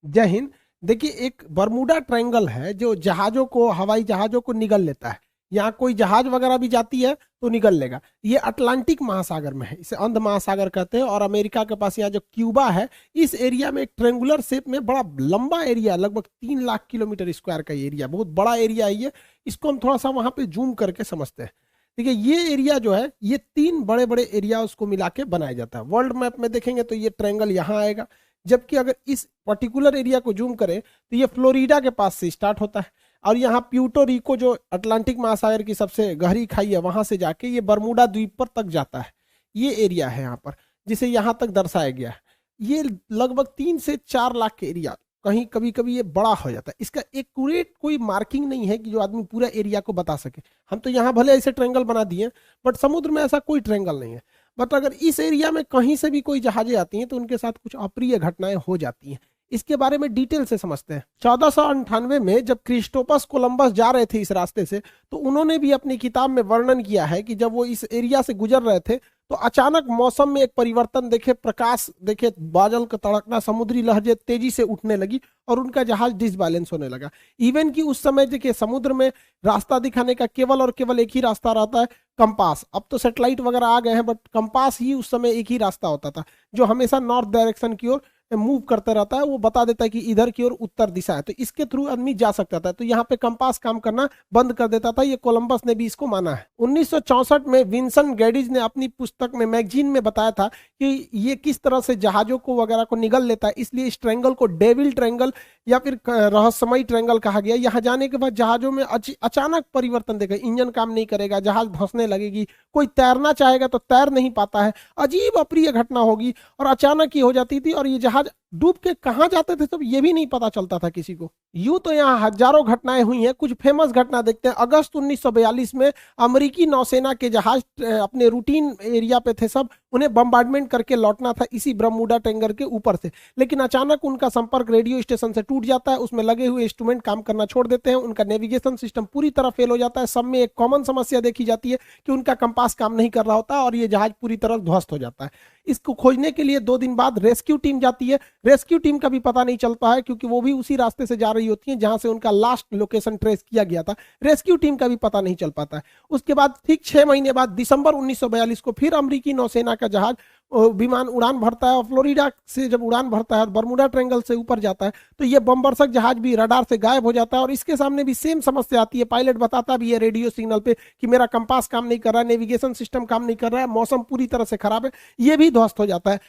जय हिंद। देखिए, एक बरमूडा ट्रायंगल है जो जहाजों को, हवाई जहाजों को निगल लेता है। यहाँ कोई जहाज वगैरह भी जाती है तो निगल लेगा। ये अटलांटिक महासागर में है, इसे अंध महासागर कहते हैं। और अमेरिका के पास यहाँ जो क्यूबा है, इस एरिया में एक ट्रेंगुलर शेप में बड़ा लंबा एरिया, लगभग 3 लाख किलोमीटर स्क्वायर का एरिया, बहुत बड़ा एरिया है ये। इसको हम थोड़ा सा वहां पे जूम करके समझते हैं। देखिए, ये एरिया जो है, ये 3 बड़े बड़े एरिया उसको मिला के बनाया जाता है। वर्ल्ड मैप में देखेंगे तो ये ट्रायंगल यहाँ आएगा। जबकि अगर इस पर्टिकुलर एरिया को जूम करें तो ये फ्लोरिडा के पास से स्टार्ट होता है, और यहाँ प्यूर्टो रिको जो अटलांटिक महासागर की सबसे गहरी खाई है, वहां से जाके ये बरमूडा द्वीप पर तक जाता है। ये एरिया है यहाँ पर, जिसे यहाँ तक दर्शाया गया है। ये लगभग 3 से 4 लाख के एरिया, कहीं कभी कभी ये बड़ा हो जाता है। इसका एक्यूरेट कोई मार्किंग नहीं है कि जो आदमी पूरा एरिया को बता सके। हम तो यहाँ भले ऐसे ट्रायंगल बना दिए, बट समुद्र में ऐसा कोई ट्रायंगल नहीं है। बट अगर इस एरिया में कहीं से भी कोई जहाजें आती हैं तो उनके साथ कुछ अप्रिय घटनाएं हो जाती हैं। इसके बारे में डिटेल से समझते हैं। 1498 में जब क्रिस्टोपस कोलंबस जा रहे थे इस रास्ते से, तो उन्होंने भी अपनी किताब में वर्णन किया है कि जब वो इस एरिया से गुजर रहे थे तो अचानक मौसम में एक परिवर्तन देखे, प्रकाश देखे, बादल का तड़कना, समुद्री लहरें तेजी से उठने लगी और उनका जहाज डिसबैलेंस होने लगा। इवन कि उस समय देखिए, समुद्र में रास्ता दिखाने का केवल और केवल एक ही रास्ता रहता है, कंपास। अब तो सैटेलाइट वगैरह आ गए हैं, बट कंपास ही उस समय एक ही रास्ता होता था, जो हमेशा नॉर्थ डायरेक्शन की ओर मूव करता रहता है। वो बता देता है कि इधर की ओर उत्तर दिशा है, तो इसके थ्रू आदमी जा सकता था। तो यहाँ पे कंपास काम करना बंद कर देता था। ये कोलंबस ने भी इसको माना है। 1964 में विंसन गैडिज ने अपनी पुस्तक में, मैगजीन में बताया था कि ये किस तरह से जहाजों को वगैरह को निगल लेता है। इसलिए इस ट्रायंगल को डेविल ट्रायंगल या फिर रहस्यमयी ट्रायंगल कहा गया। यहाँ जाने के बाद जहाजों में अचानक परिवर्तन देखा, इंजन काम नहीं करेगा, जहाज धंसने लगेगी, कोई तैरना चाहेगा तो तैर नहीं पाता है, अजीब अप्रिय घटना होगी और अचानक ही हो जाती थी। और ये जहाज डूब के कहां जाते थे तब ये भी नहीं पता चलता था किसी को। यूं तो यहाँ हजारों घटनाएं हुई हैं। कुछ फेमस घटना देखते हैं। अगस्त 1942 में अमेरिकी नौसेना के जहाज अपने रूटीन एरिया पे थे सब, उन्हें बम्बार्डमेंट करके लौटना था इसी बरमूडा ट्रायंगल के ऊपर से। लेकिन अचानक उनका संपर्क रेडियो स्टेशन से टूट जाता है, उसमें लगे हुए इंस्ट्रूमेंट काम करना छोड़ देते हैं, उनका नेविगेशन सिस्टम पूरी तरह फेल हो जाता है। सब में एक कॉमन समस्या देखी जाती है कि उनका कंपास काम नहीं कर रहा होता और ये जहाज पूरी तरह ध्वस्त हो जाता है। इसको खोजने के लिए 2 दिन बाद रेस्क्यू टीम जाती है। रेस्क्यू टीम का भी पता नहीं चलता है, क्योंकि वो भी उसी रास्ते से जा रही होती है जहां से उनका लास्ट लोकेशन ट्रेस किया गया था। रेस्क्यू टीम का भी पता नहीं चल पाता है। उसके बाद ठीक 6 महीने बाद दिसंबर 1942 को फिर अमेरिकी नौसेना का जहाज विमान उड़ान भरता है, और फ्लोरिडा से जब उड़ान भरता है, बरमूडा ट्रायंगल से ऊपर जाता है, तो ये बमबरसक जहाज भी रडार से गायब हो जाता है। और इसके सामने भी सेम समस्या आती है। पायलट बताता भी है रेडियो सिग्नल पे कि मेरा कंपास काम नहीं कर रहा है, नेविगेशन सिस्टम काम नहीं कर रहा है, मौसम पूरी तरह से खराब है। ये भी ध्वस्त हो जाता है।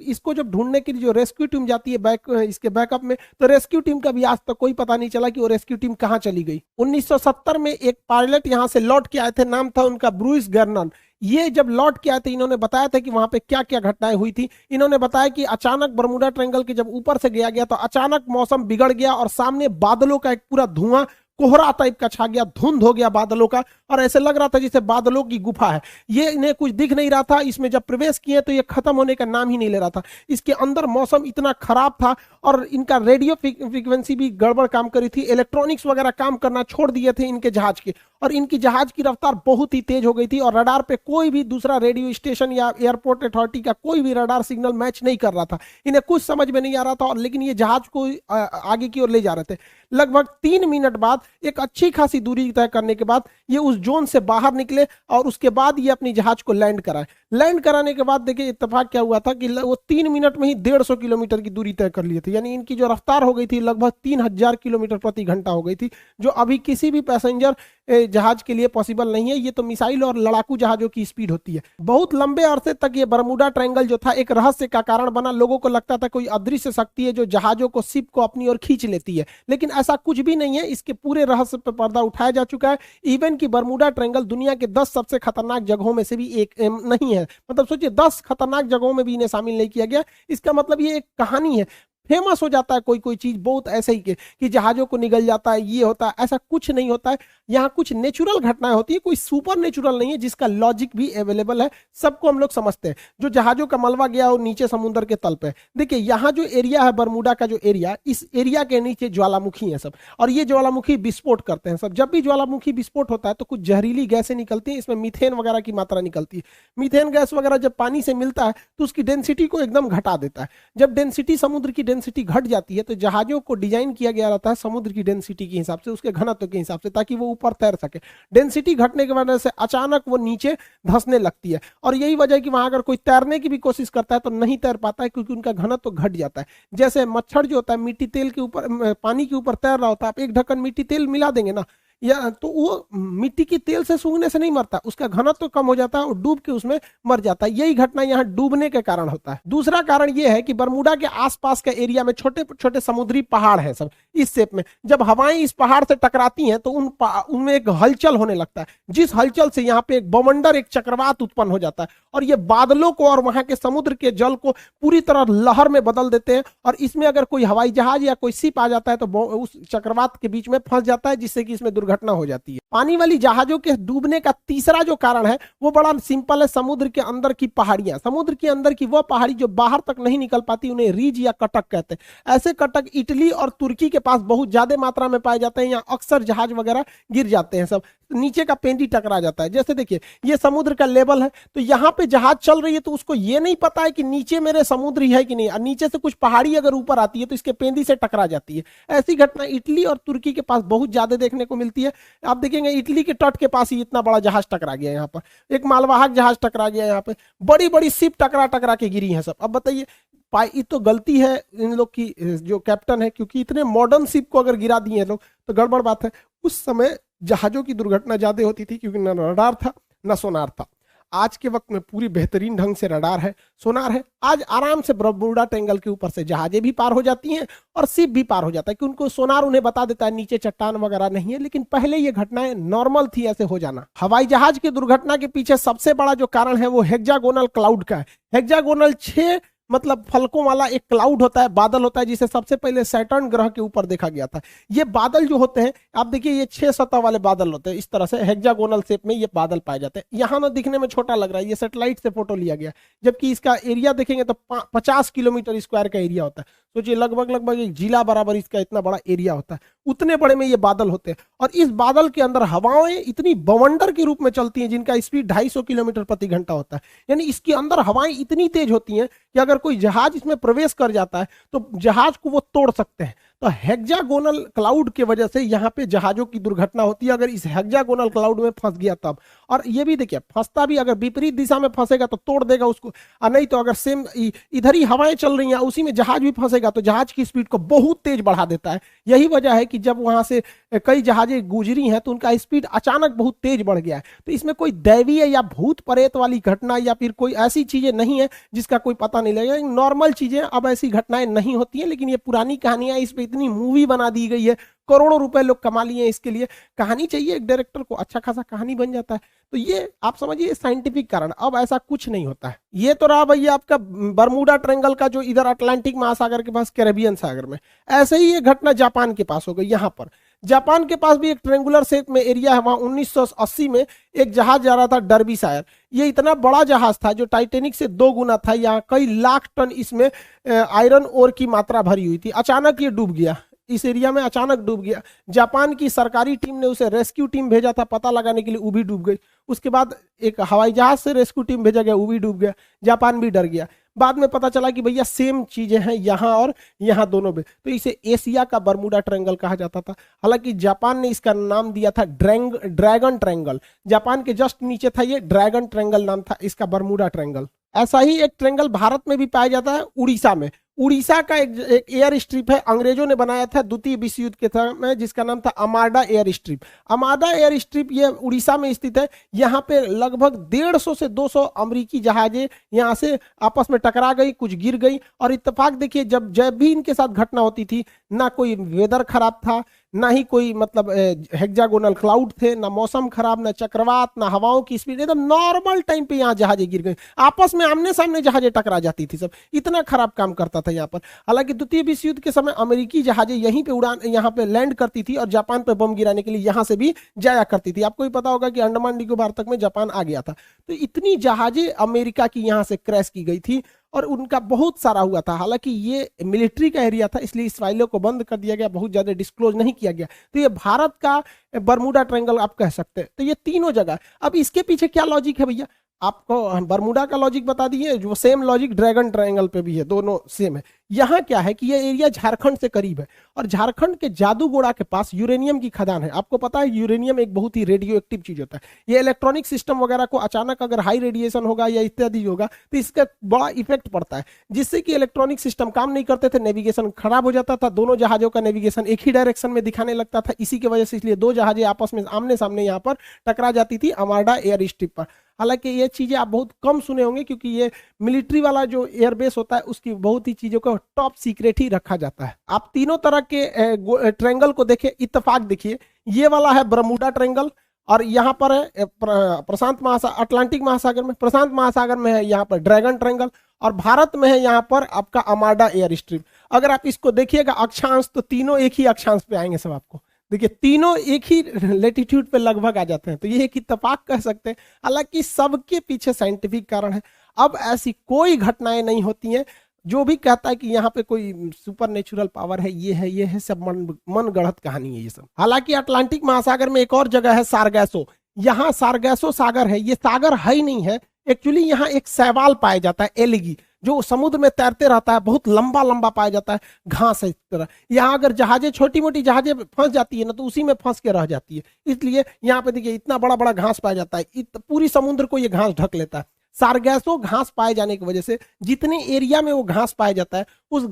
इसको जब ढूंढने के लिए जो रेस्क्यू टीम जाती है इसके बैकअप में, तो रेस्क्यू टीम का भी आज तक कोई पता नहीं चला कि वो रेस्क्यू टीम कहां चली गई। 1970 में एक पायलट यहां से लौट के आए थे, नाम था उनका ब्रूइस गर्नन। ये जब लौट के आए थे, इन्होंने बताया था कि वहां पे क्या क्या घटनाएं हुई थी। इन्होंने बताया कि अचानक बरमूडा ट्रायंगल के जब ऊपर से गया तो अचानक मौसम बिगड़ गया और सामने बादलों का एक पूरा धुआं, कोहरा टाइप का छा गया, धुंध हो गया बादलों का, और ऐसे लग रहा था जैसे बादलों की गुफा है। ये इन्हें कुछ दिख नहीं रहा था। इसमें जब प्रवेश किए तो ये खत्म होने का नाम ही नहीं ले रहा था। इसके अंदर मौसम इतना खराब था और इनका रेडियो फ्रीक्वेंसी भी गड़बड़ काम करी थी, इलेक्ट्रॉनिक्स वगैरह काम करना छोड़ दिए थे इनके जहाज के, और इनकी जहाज की रफ्तार बहुत ही तेज हो गई थी। और रडार पे कोई भी दूसरा रेडियो स्टेशन या एयरपोर्ट अथॉरिटी का कोई भी रडार सिग्नल मैच नहीं कर रहा था। इन्हें कुछ समझ में नहीं आ रहा था, और लेकिन ये जहाज को आगे की ओर ले जा रहे थे। लगभग 3 मिनट बाद, एक अच्छी खासी दूरी तय करने के बाद, ये उस जोन से बाहर निकले और उसके बाद ये अपनी जहाज को लैंड कराए। लैंड कराने के बाद देखिए इत्तेफाक क्या हुआ था कि वो 3 मिनट में ही 150 किलोमीटर की दूरी तय कर लिए थे। यानी इनकी जो रफ्तार हो गई थी लगभग 3000 किलोमीटर प्रति घंटा हो गई थी, जो अभी किसी भी पैसेंजर जहाज के लिए पॉसिबल नहीं है। ये तो मिसाइल और लड़ाकू जहाजों की स्पीड होती है। बहुत लंबे अरसे तक ये बरमूडा ट्रायंगल जो था एक रहस्य का कारण बना। लोगों को लगता था कोई अदृश्य शक्ति है जो जहाजों को, शिप को अपनी ओर खींच लेती है, लेकिन ऐसा कुछ भी नहीं है। इसके पूरे रहस्य पर पर्दा उठाया जा चुका है। इवन की बरमूडा ट्रायंगल दुनिया के 10 सबसे खतरनाक जगहों में से भी एक नहीं है। मतलब सोचिए, 10 खतरनाक जगहों में भी इन्हें शामिल नहीं किया गया। इसका मतलब ये एक कहानी है। फेमस हो जाता है कोई चीज बहुत ऐसे ही कि जहाजों को निगल जाता है, ये होता है, ऐसा कुछ नहीं होता है। यहाँ कुछ नेचुरल घटनाएं होती है, कोई सुपर नेचुरल नहीं है जिसका लॉजिक भी अवेलेबल है। सबको हम लोग समझते हैं। जो जहाजों का मलबा गया और नीचे समुद्र के तल पे, देखिए यहाँ जो एरिया है बरमूडा का, जो एरिया, इस एरिया के नीचे ज्वालामुखी है सब, और ये ज्वालामुखी विस्फोट करते हैं सब। जब भी ज्वालामुखी विस्फोट होता है तो कुछ जहरीली गैसें निकलती हैं। इसमें मीथेन वगैरह की मात्रा निकलती है। मीथेन गैस वगैरह जब पानी से मिलता है तो उसकी डेंसिटी को एकदम घटा देता है। जब डेंसिटी, समुद्र की डेंसिटी घट जाती है तो जहाजों को डिजाइन किया गया रहता है समुद्र की डेंसिटी के हिसाब से, उसके घनत्व के हिसाब से, ताकि वो ऊपर तैर सके। डेंसिटी घटने की वजह से अचानक वो नीचे धंसने लगती है, और यही वजह है कि वहां अगर कोई तैरने की भी कोशिश करता है तो नहीं तैर पाता है, क्योंकि उनका घनत्व घट जाता है। जैसे मच्छर जो होता है मिट्टी तेल के ऊपर, पानी के ऊपर तैर रहा होता है, आप एक ढक्कन मिट्टी तेल मिला देंगे ना, या तो वो मिट्टी की तेल से सूंघने से नहीं मरता, उसका घनत्व तो कम हो जाता है और डूब के उसमें मर जाता है। यही घटना यहाँ डूबने के कारण होता है। दूसरा कारण यह है कि बरमूडा के आसपास के एरिया में छोटे छोटे समुद्री पहाड़ हैं सब इस शेप में। जब हवाएं इस पहाड़ से टकराती हैं तो उनमें एक हलचल होने लगता है, जिस हलचल से यहाँ पे एक बवंडर, एक चक्रवात उत्पन्न हो जाता है, और ये बादलों को और वहां के समुद्र के जल को पूरी तरह लहर में बदल देते हैं। और इसमें अगर कोई हवाई जहाज या कोई शिप आ जाता है तो उस चक्रवात के बीच में फंस जाता है, जिससे कि इसमें दुर्घटना हो जाती है। पानी वाली जहाजों के डूबने का तीसरा जो कारण है वो बड़ा सिंपल है, समुद्र के अंदर की पहाड़ियां। समुद्र के अंदर की वह पहाड़ी जो बाहर तक नहीं निकल पाती, उन्हें रिज या कटक कहते हैं। ऐसे कटक इटली और तुर्की के पास बहुत ज्यादा मात्रा में पाए जाते हैं। यहाँ अक्सर जहाज वगैरह गिर जाते हैं, सब नीचे का पेंडी टकरा जाता है। जैसे देखिए ये समुद्र का लेवल है, तो यहाँ पे जहाज चल रही है तो उसको ये नहीं पता है कि नीचे मेरे समुद्र है कि नहीं, और नीचे से कुछ पहाड़ी अगर ऊपर आती है तो इसके पेंदी से टकरा जाती है। ऐसी घटना इटली और तुर्की के पास बहुत ज्यादा देखने को मिलती है। आप देखेंगे इटली के तट के पास ही इतना बड़ा जहाज टकरा गया, यहाँ पर एक मालवाहक जहाज टकरा गया, यहाँ पे बड़ी बड़ी शिप टकरा टकरा के गिरी है सब। अब बताइए ये तो गलती है इन लोग की, जो कैप्टन है, क्योंकि इतने मॉडर्न शिप को अगर गिरा दिए लोग तो गड़बड़ बात है। उस समय जहाजों की दुर्घटना ज्यादा होती थी क्योंकि न रडार था न सोनार था। आज के वक्त में पूरी बेहतरीन ढंग से रडार है, सोनार है। आज आराम से बरमूडा ट्रायंगल के ऊपर से जहाजें भी पार हो जाती हैं और शिप भी पार हो जाता है, कि उनको सोनार उन्हें बता देता है नीचे चट्टान वगैरह नहीं है। लेकिन पहले ये घटनाएं नॉर्मल थी ऐसे हो जाना। हवाई जहाज की दुर्घटना के पीछे सबसे बड़ा जो कारण है वो हेक्सागोनल क्लाउड का है। हेक्सागोनल 6 मतलब फलकों वाला एक क्लाउड होता है, बादल होता है, जिसे सबसे पहले सैटर्न ग्रह के ऊपर देखा गया था। ये बादल जो होते हैं, आप देखिए ये 6 सतह वाले बादल होते हैं, इस तरह से हेक्सागोनल शेप में ये बादल पाए जाते हैं। यहाँ ना दिखने में छोटा लग रहा है, ये सैटेलाइट से फोटो लिया गया, जबकि इसका एरिया देखेंगे तो 50 किलोमीटर स्क्वायर का एरिया होता है। सोचिए लगभग एक जिला बराबर इसका इतना बड़ा एरिया होता है, उतने बड़े में ये बादल होते हैं। और इस बादल के अंदर हवाएं इतनी बवंडर के रूप में चलती हैं जिनका स्पीड 250 किलोमीटर प्रति घंटा होता है। यानी इसके अंदर हवाएं इतनी तेज होती हैं कि अगर कोई जहाज इसमें प्रवेश कर जाता है तो जहाज को वो तोड़ सकते हैं। तो हेक्सागोनल क्लाउड की वजह से यहाँ पे जहाजों की दुर्घटना होती है, अगर इस हेक्सागोनल क्लाउड में फंस गया तब। और ये भी देखिए फंसता भी, अगर विपरीत दिशा में फंसेगा तो तोड़ देगा उसको, और नहीं तो अगर सेम इधर ही हवाएं चल रही हैं उसी में जहाज भी फंसेगा तो जहाज की स्पीड को बहुत तेज बढ़ा देता है। यही वजह है कि जब वहां से कई जहाजें गुजरी हैं तो उनका स्पीड अचानक बहुत तेज बढ़ गया है। तो इसमें कोई दैवीय या भूत प्रेत वाली घटना या फिर कोई ऐसी चीजें नहीं है जिसका कोई पता नहीं लगेगा। नॉर्मल चीजें, अब ऐसी घटनाएं नहीं होती हैं, लेकिन ये पुरानी कहानियां, इस पे इतनी मूवी बना दी गई है, करोड़ों रुपए लोग कमा लिए इसके लिए। कहानी चाहिए एक डायरेक्टर को, अच्छा खासा कहानी बन जाता है। तो ये आप समझिए साइंटिफिक कारण। अब ऐसा कुछ नहीं होता है। ये तो रहा भैया आपका बरमूडा ट्रायंगल का, जो इधर अटलांटिक महासागर के पास कैरेबियन सागर में। ऐसे ही ये घटना जापान के पास हो गई। यहाँ पर जापान के पास भी एक ट्रेंगुलर शेप में एरिया है, वहां 1980 में एक जहाज जा रहा था डर्बीशायर। ये इतना बड़ा जहाज था जो टाइटेनिक से 2 गुना था। यहाँ कई लाख टन इसमें आयरन ओर की मात्रा भरी हुई थी। अचानक ये डूब गया, इस एरिया में अचानक डूब गया। जापान की सरकारी टीम ने उसे रेस्क्यू टीम भेजा था पता लगाने के लिए, वो भी डूब गई। उसके बाद एक हवाई जहाज से रेस्क्यू टीम भेजा गया, वो भी डूब गया। जापान भी डर गया। बाद में पता चला कि भैया सेम चीजें हैं यहाँ और यहाँ दोनों में, तो इसे एशिया का बरमूडा ट्रायंगल कहा जाता था। हालांकि जापान ने इसका नाम दिया था ड्रैगन ट्रायंगल। जापान के जस्ट नीचे था ये, ड्रैगन ट्रायंगल नाम था इसका, बरमूडा ट्रायंगल। ऐसा ही एक ट्रायंगल भारत में भी पाया जाता है, उड़ीसा में। उड़ीसा का एक एयर स्ट्रिप है, अंग्रेजों ने बनाया था द्वितीय विश्व युद्ध के समय, जिसका नाम था अमाडा एयर स्ट्रिप। अमाडा एयर स्ट्रिप ये उड़ीसा में स्थित है। यहाँ पे लगभग 150 से 200 अमेरिकी जहाजें यहाँ से आपस में टकरा गई, कुछ गिर गई। और इत्तेफाक देखिए, जब भी इनके साथ घटना होती थी, ना कोई वेदर खराब था, ना ही कोई मतलब हेक्सागोनल क्लाउड थे, ना मौसम खराब, ना चक्रवात, ना हवाओं की स्पीड, एकदम नॉर्मल टाइम पे यहाँ जहाजें गिर गई। आपस में आमने सामने जहाजें टकरा जाती थी सब, इतना खराब काम करता था यहाँ पर। हालांकि द्वितीय विश्व युद्ध के समय अमेरिकी जहाजें यहीं पे यहाँ पे लैंड करती थी और जापान पे बम गिराने के लिए यहाँ से भी जाया करती थी। आपको भी पता होगा कि अंडमान निकोबार तक में जापान आ गया था। तो इतनी जहाजें अमेरिका की यहाँ से क्रैश की गई थी और उनका बहुत सारा हुआ था। हालांकि ये मिलिट्री का एरिया था, इसलिए इस फाइलों को बंद कर दिया गया, बहुत ज्यादा डिस्क्लोज नहीं किया गया। तो ये भारत का बरमूडा ट्रायंगल आप कह सकते हैं। तो ये तीनों जगह। अब इसके पीछे क्या लॉजिक है भैया? आपको बरमूडा का लॉजिक बता दिए, जो सेम लॉजिक ड्रैगन ट्रायंगल पे भी है, दोनों सेम है। यहाँ क्या है कि ये एरिया झारखंड से करीब है और झारखंड के जादूगोड़ा के पास यूरेनियम की खदान है। आपको पता है यूरेनियम एक बहुत ही रेडियो एक्टिव चीज होता है। ये इलेक्ट्रॉनिक सिस्टम वगैरह को अचानक अगर हाई रेडिएशन होगा या इत्यादि होगा तो इसका बड़ा इफेक्ट पड़ता है, जिससे कि इलेक्ट्रॉनिक सिस्टम काम नहीं करते थे, नेविगेशन खराब हो जाता था, दोनों जहाजों का नेविगेशन एक ही डायरेक्शन में दिखाने लगता था। इसी की वजह से इसलिए दो जहाजें आपस में आमने सामने यहाँ पर टकरा जाती थी आर्माडा एयर स्ट्रिप पर। हालांकि ये चीजें आप बहुत कम सुने होंगे क्योंकि ये मिलिट्री वाला जो एयरबेस होता है उसकी बहुत ही चीजों को टॉप सीक्रेट ही रखा जाता है। आप तीनों तरह के ट्रायंगल को देखें, इत्तेफाक देखिए, ये वाला है बरमूडा ट्रायंगल और यहाँ पर है प्रशांत महासागर, अटलांटिक महासागर में, प्रशांत महासागर में है यहाँ पर ड्रैगन ट्रायंगल और भारत में है यहाँ पर आपका आर्माडा एयर स्ट्रिप। अगर आप इसको देखिएगा अक्षांश तो तीनों एक ही अक्षांश पे आएंगे सब आपको। देखिए तीनों एक ही लेटीट्यूड पे लगभग आ जाते हैं, तो ये एक इत्तेफाक कह सकते हैं। हालांकि सबके पीछे साइंटिफिक कारण है। अब ऐसी कोई घटनाएं नहीं होती हैं। जो भी कहता है कि यहाँ पे कोई सुपर नेचुरल पावर है, ये है सब मन गढ़ंत कहानी है ये सब। हालांकि अटलांटिक महासागर में एक और जगह है सारगैसो, यहाँ सारगैसो सागर है। ये सागर है ही नहीं है एक्चुअली, यहाँ एक शैवाल पाया जाता है, एलिगी, जो समुद्र में तैरते रहता है, बहुत लंबा लंबा पाया जाता है, घास है इस तरह। यहाँ अगर जहाजें, छोटी मोटी जहाजें फंस जाती है ना तो उसी में फंस के रह जाती है, इसलिए यहाँ पे देखिए इतना बड़ा बड़ा घास पाया जाता है, पूरी समुद्र को ये घास ढक लेता है। सारगैसो घास पाए जाने की वजह से जितने एरिया में वो घास पाया जाता है उस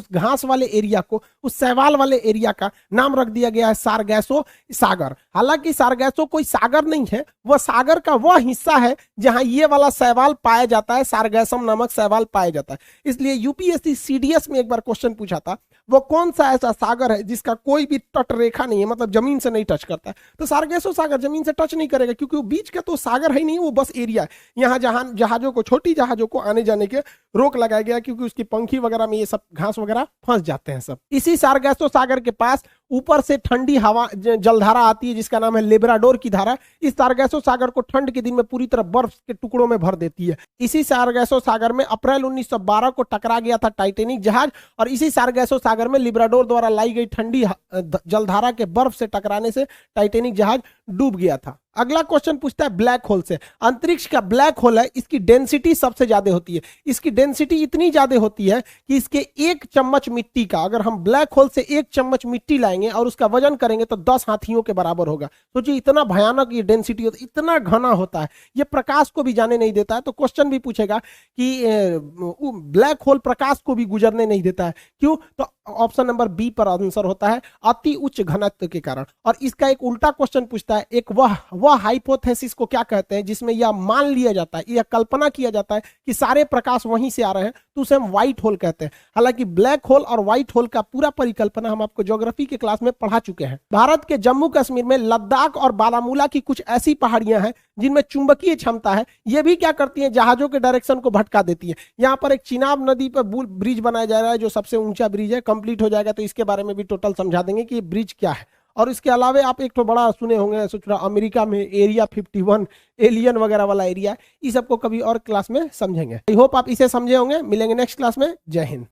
घास वाले एरिया को, उस शैवाल वाले एरिया का नाम रख दिया गया है सारगैसो सागर। हालांकि सारगैसो कोई सागर नहीं है, वह सागर का वह हिस्सा है जहां ये वाला शैवाल पाया जाता है, सारगैसम नामक शैवाल पाया जाता है। इसलिए यूपीएससी सीडीएस में एक बार क्वेश्चन पूछा था, वो कौन सा ऐसा सागर है जिसका कोई भी तट रेखा नहीं है, मतलब जमीन से नहीं टच करता है। तो सारगैसो सागर जमीन से टच नहीं करेगा क्योंकि वो बीच का तो सागर है नहीं, वो बस एरिया है। यहाँ जहां जहाजों को, छोटी जहाजों को आने जाने के रोक लगाया गया क्योंकि उसकी पंखी वगैरह में ये सब घास वगैरह फंस जाते हैं सब। इसी सारगैसो सागर के पास ऊपर से ठंडी हवा जलधारा आती है जिसका नाम है लेब्राडोर की धारा। इस सारगैसो सागर को ठंड के दिन में पूरी तरह बर्फ के टुकड़ों में भर देती है। इसी सारगैसो सागर में अप्रैल 1912 को टकरा गया था टाइटेनिक जहाज और इसी सारगैसो सागर में लिब्राडोर द्वारा लाई गई ठंडी जलधारा के बर्फ से टकराने से टाइटेनिक जहाज डूब गया था। अगला क्वेश्चन पूछता है ब्लैक होल से। अंतरिक्ष का ब्लैक होल है, इसकी डेंसिटी सबसे ज्यादा होती है। इसकी डेंसिटी इतनी ज्यादा होती है कि इसके एक चम्मच मिट्टी का, अगर हम ब्लैक होल से एक चम्मच मिट्टी लाएंगे और उसका वजन करेंगे तो 10 हाथियों के बराबर होगा। सोचिए इतना भयानक ये डेंसिटी होता है, इतना घना होता है, ये प्रकाश को भी जाने नहीं देता है। तो क्वेश्चन भी पूछेगा कि ब्लैक होल प्रकाश को भी गुजरने नहीं देता है, क्यों? तो ऑप्शन नंबर बी पर आंसर होता है अति उच्च घनत्व के कारण। और इसका एक उल्टा क्वेश्चन पूछता है, एक वह हाइपोथेसिस को क्या कहते हैं जिसमें यह मान लिया जाता है, यह कल्पना किया जाता है कि सारे प्रकाश वहीं से आ रहे हैं, तो उसे हम व्हाइट होल कहते हैं। हालांकि ब्लैक होल और व्हाइट होल का पूरा परिकल्पना हम आपको ज्योग्राफी के क्लास में पढ़ा चुके हैं। भारत के जम्मू कश्मीर में लद्दाख और बारामूला की कुछ ऐसी पहाड़ियां हैं जिनमें चुंबकीय क्षमता है। ये भी क्या करती हैं, जहाजों के डायरेक्शन को भटका देती है। यहाँ पर एक चिनाब नदी पर ब्रिज बनाया जा रहा है जो सबसे ऊंचा ब्रिज है, कंप्लीट हो जाएगा तो इसके बारे में भी टोटल समझा देंगे कि ये ब्रिज क्या है। और इसके अलावा आप एक तो बड़ा सुने होंगे, सोच रहा अमेरिका में एरिया 51 एलियन वगैरह वाला एरिया, इस सबको कभी और क्लास में समझेंगे। आई होप आप इसे समझे होंगे। मिलेंगे नेक्स्ट क्लास में। जय हिंद।